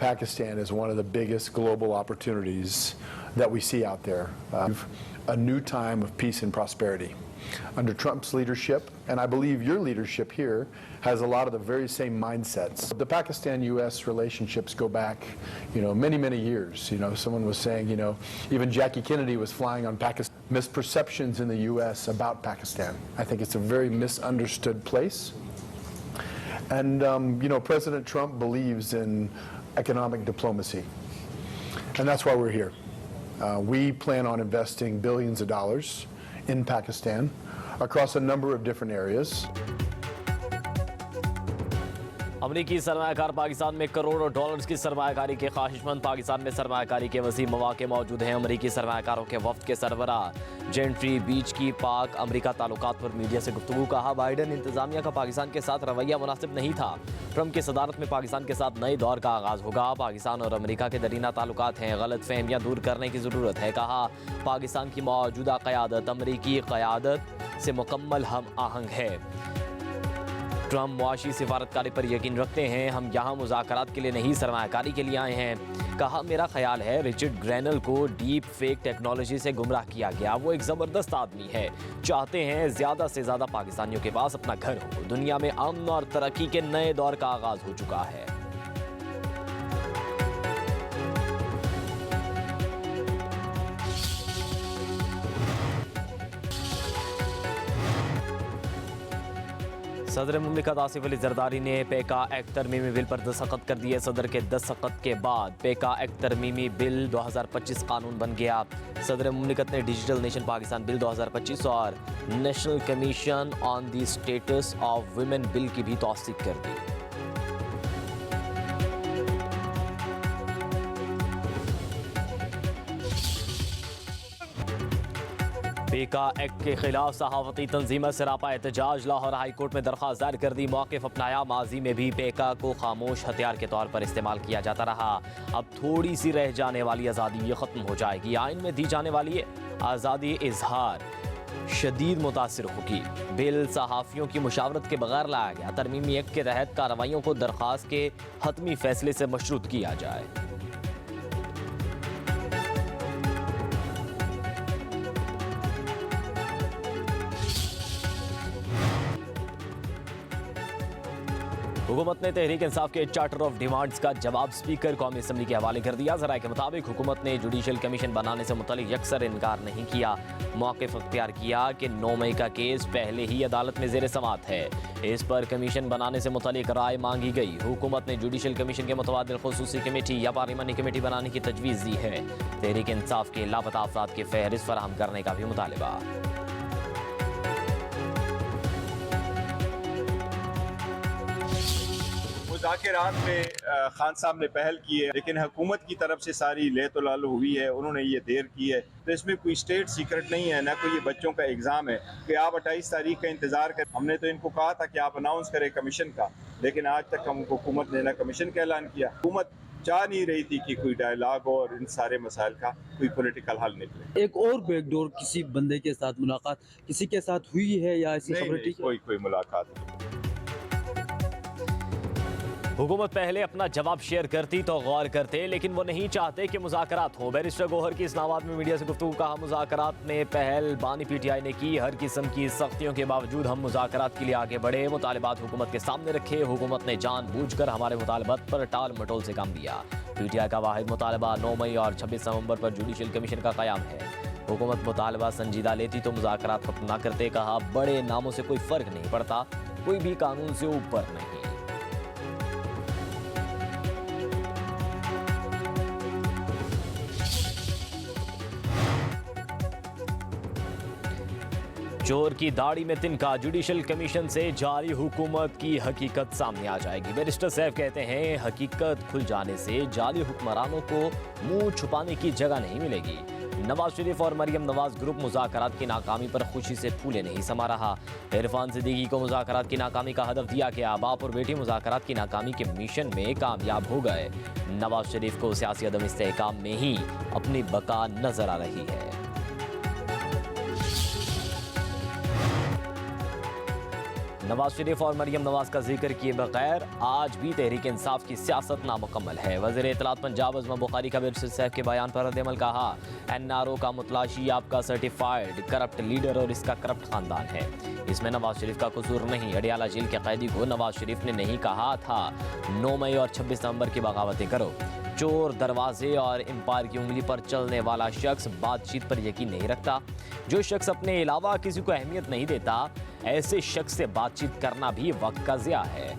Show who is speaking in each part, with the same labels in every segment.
Speaker 1: Pakistan is one of the biggest global opportunities that we see out there. A new time of peace and prosperity. Under Trump's leadership, and I believe your leadership here, has a lot of the very same mindsets. The Pakistan-U.S. relationships go back, many, many years. Someone was saying, even Jackie Kennedy was flying on Pakistan. Misperceptions in the U.S. about Pakistan. I think it's a very misunderstood place. And, President Trump believes in economic diplomacy. And that's why we're here. We plan on investing billions of dollars in Pakistan across a number of different areas.
Speaker 2: अमरीकी सरमायाकार पाकिस्तान में करोड़ों dollars की सरमायाकारी के ख्वाहिशमंद। पाकिस्तान में सरमायाकारी के वसी मौके मौजूद हैं। अमरीकी सरमायाकारों के वफ्द के सरबराह जेंट्री बीच की पाक अमरीका ताल्लुकात पर मीडिया से गुफ्तगू। कहा, बाइडन इंतजामिया का पाकिस्तान के साथ रवैया मुनासिब नहीं था। ट्रंप की सदारत में पाकिस्तान के साथ नए दौर का आगाज होगा। पाकिस्तान और अमरीका के दरीना ताल्लुकात हैं, गलत फहमियाँ दूर करने की ज़रूरत है। कहा, पाकिस्तान की मौजूदा क़यादत अमरीकी क़यादत से मुकम्मल हम आहंग है। ट्रंप मुआशी सिफारतकारी पर यकीन रखते हैं। हम यहाँ मुज़ाकरात के लिए नहीं, सरमायाकारी के लिए आए हैं। कहा, मेरा ख्याल है रिचर्ड ग्रैनल को डीप फेक टेक्नोलॉजी से गुमराह किया गया। वो एक ज़बरदस्त आदमी है। चाहते हैं ज़्यादा से ज़्यादा पाकिस्तानियों के पास अपना घर हो। दुनिया में अमन और तरक्की के नए दौर का आगाज़ हो चुका है। सदर मुमलिकत आसिफ अली जरदारी ने पेका एक्ट तरमीमी बिल पर दस्तखत कर दिए। सदर के दस्तखत के बाद पेका एक्ट तरमीमी बिल 2025 कानून बन गया। सदर मुमलिकत ने डिजिटल नेशन पाकिस्तान बिल 2025 और national commission on the status of women bill की भी तौसीक कर दी। पेका एक्ट के खिलाफ सहाफती तंजीमत सरापा एहतजाज। लाहौर हाई कोर्ट में दरख्वास्त दायर कर दी। मौक़िफ़ अपनाया। माजी में भी पेका को खामोश हथियार के तौर पर इस्तेमाल किया जाता रहा। अब थोड़ी सी रह जाने वाली आज़ादी ये ख़त्म हो जाएगी। आइन में दी जाने वाली आज़ादी इजहार शदीद मुतासिर होगी। बिल सहाफ़ियों की मुशावरत के बगैर लाया गया। तरमीमी एक्ट के तहत कार्रवाइयों को दरख्वास्त के हतमी फैसले से मशरूत किया जाए। हुकूमत ने तहरीक इंसाफ के चार्टर ऑफ डिमांड्स का जवाब स्पीकर कौमी असम्बली के हवाले कर दिया। ज़राए के मुताबिक हुकूमत ने जुडिशल कमीशन बनाने से मुतल्लिक यकसर इनकार नहीं किया। मौक़िफ़ अख्तियार किया कि 9 मई का केस पहले ही अदालत में ज़ेर समाअत है। इस पर कमीशन बनाने से मुतल्लिक राय मांगी गई। हुकूमत ने जुडिशल कमीशन के मुतबादिल खुसूसी कमेटी या पार्लिमानी कमेटी बनाने की तजवीज़ दी है। तहरीक इंसाफ के लापता अफराद की फहरिस्त फराहम करने का भी मुतालबा।
Speaker 3: मुज़ाकिरात में खान साहब ने पहल की है, लेकिन हुकूमत की तरफ से सारी लेतुलाल हुई है। उन्होंने ये देर की है, तो इसमें कोई स्टेट सीक्रेट नहीं है, ना कोई ये बच्चों का एग्ज़ाम है कि आप 28 तारीख का इंतज़ार करें। हमने तो इनको कहा था कि आप अनाउंस करें कमीशन का, लेकिन आज तक हमको हुकूमत ने ना कमीशन का ऐलान किया। हुकूमत चाह नहीं रही थी कि कोई डायलॉग हो और इन सारे मसाइल का कोई पॉलिटिकल हल निकले।
Speaker 4: एक और बैकडोर किसी बंदे के साथ मुलाकात किसी के साथ हुई है या ऐसी खबर?
Speaker 3: कोई मुलाकात नहीं।
Speaker 2: हुकूमत पहले अपना जवाब शेयर करती तो गौर करते, लेकिन वो नहीं चाहते कि मुज़ाकरात हो। बैरिस्टर गौहर की इस्लामाबाद में मीडिया से गुफ्तगू। कहा, मुज़ाकरात में पहल बानी PTI ने की। हर किस्म की सख्तियों के बावजूद हम मुज़ाकरात के लिए आगे बढ़े। मुतालिबात हुकूमत के सामने रखे। हुकूमत ने जानबूझकर हमारे मुतालबात पर टाल मटोल से काम दिया। PTI का वाहिद मुतालबा 9 मई और 26 नवंबर पर जुडिशल कमीशन का क़याम है। हुकूमत मुतालबा संजीदा लेती तो मुज़ाकरात खत्म न करते। कहा, बड़े नामों से कोई फ़र्क नहीं पड़ता, कोई भी कानून से ऊपर नहीं। चोर की दाढ़ी में तिनका। जुडिशल कमीशन से जारी हुकूमत की हकीकत सामने आ जाएगी। बैरिस्टर सैफ कहते हैं, हकीकत खुल जाने से जाली हुक्मरानों को मुंह छुपाने की जगह नहीं मिलेगी। नवाज शरीफ और मरियम नवाज ग्रुप मुज़ाकरात की नाकामी पर खुशी से फूले नहीं समा रहा। इरफान सिद्दीकी को मुज़ाकरात की नाकामी का हदफ दिया गया। बाप और बेटी मुज़ाकरात की नाकामी के मिशन में कामयाब हो गए। नवाज शरीफ को सियासी अदम इस्तेहकाम में ही अपनी बका नजर आ रही है। नवाज शरीफ और मरियम नवाज का जिक्र किए बगैर आज भी तहरीक इंसाफ की सियासत नामुकम्मल है। वज़ीर इत्तलात पंजाब अज़मा बुखारी का बिरसिल साहब के बयान पर रद्द-ए-अमल कहा, NRO का मुतलाशी आपका सर्टिफाइड करप्ट लीडर और इसका करप्ट खानदान है, इसमें नवाज शरीफ का कसूर नहीं। अडियाला जेल के कैदी को नवाज शरीफ ने नहीं कहा था 9 मई और 26 नवंबर की बगावतें करो। चोर दरवाजे और एम्पायर की उंगली पर चलने वाला शख्स बातचीत पर यकीन नहीं रखता। जो शख्स अपने अलावा किसी को अहमियत नहीं देता, ऐसे शख्स से बातचीत करना भी वक्त का ज़िया है।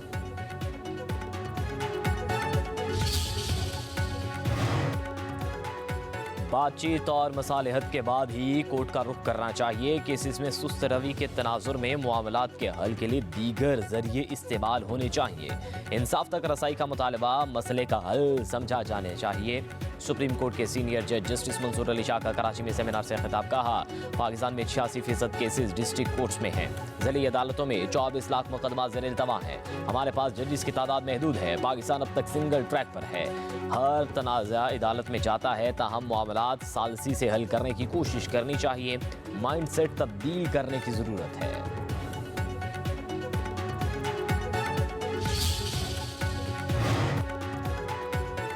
Speaker 2: बातचीत और मसालहत के बाद ही कोर्ट का रुख करना चाहिए। केसेस में सुस्त रवि के तनाजुर में मामलात के हल के लिए दीगर जरिए इस्तेमाल होने चाहिए। इंसाफ तक रसाई का मुतालबा मसले का हल समझा जाने चाहिए। सुप्रीम कोर्ट के सीनियर जज जस्टिस मंसूर अली शाह का कराची में सेमिनार से खिताब, कहा पाकिस्तान में 86% केसेस डिस्ट्रिक्ट कोर्ट्स में हैं। ज़िली अदालतों में 24 लाख मुकदमा ज़ेर-ए-इल्तवा हैं। हमारे पास जजेस की तादाद महदूद है। पाकिस्तान अब तक सिंगल ट्रैक पर है। हर तनाज़ा अदालत में जाता है, ताहम मामलात सालसी से हल करने की कोशिश करनी चाहिए। माइंडसेट तब्दील करने की ज़रूरत है।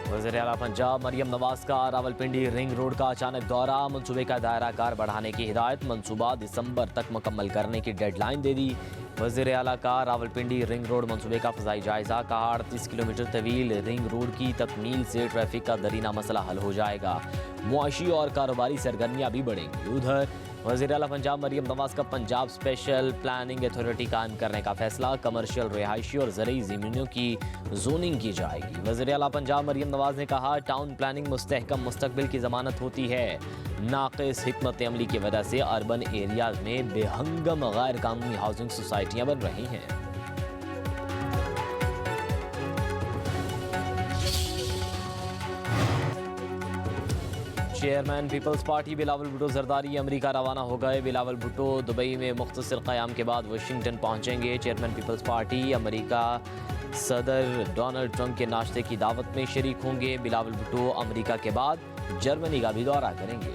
Speaker 2: वज़ीर आला पंजाब मरियम नवाज का रावलपिंडी रिंग रोड का अचानक दौरा, मंसूबे का दायरा कार बढ़ाने की हिदायत, मंसूबा दिसंबर तक मुकम्मल करने की डेडलाइन दे दी। वज़ीर आला का रावलपिंडी रिंग रोड मंसूबे का फ़ज़ाई जायज़ा, कहा 38 किलोमीटर तवील रिंग रोड की तकमील से ट्रैफिक का दरीना मसला हल हो जाएगा, मुआशी और कारोबारी सरगर्मियाँ भी बढ़ेंगी। उधर वज़ीर आला पंजाब मरियम नवाज का पंजाब स्पेशल प्लानिंग अथॉरिटी कायम करने का फैसला, कमर्शियल रिहायशी और ज़रूरी ज़मीनों की जोनिंग की जाएगी। वज़ीर आला पंजाब मरियम नवाज ने कहा टाउन प्लानिंग मुस्तहकम मुस्तकबिल की ज़मानत होती है। नाक़िस हिकमत अमली की वजह से अर्बन एरियाज़ में बेहंगम गैर कानूनी हाउसिंग सोसाइटियाँ बन रही हैं। चेयरमैन पीपल्स पार्टी बिलावल भुट्टो जरदारी अमेरिका रवाना हो गए। बिलावल भुट्टो दुबई में मुख्तसर क़याम के बाद वाशिंगटन पहुंचेंगे। चेयरमैन पीपल्स पार्टी अमेरिका सदर डोनाल्ड ट्रंप के नाश्ते की दावत में शरीक होंगे। बिलावल भुट्टो अमेरिका के बाद जर्मनी का भी दौरा करेंगे।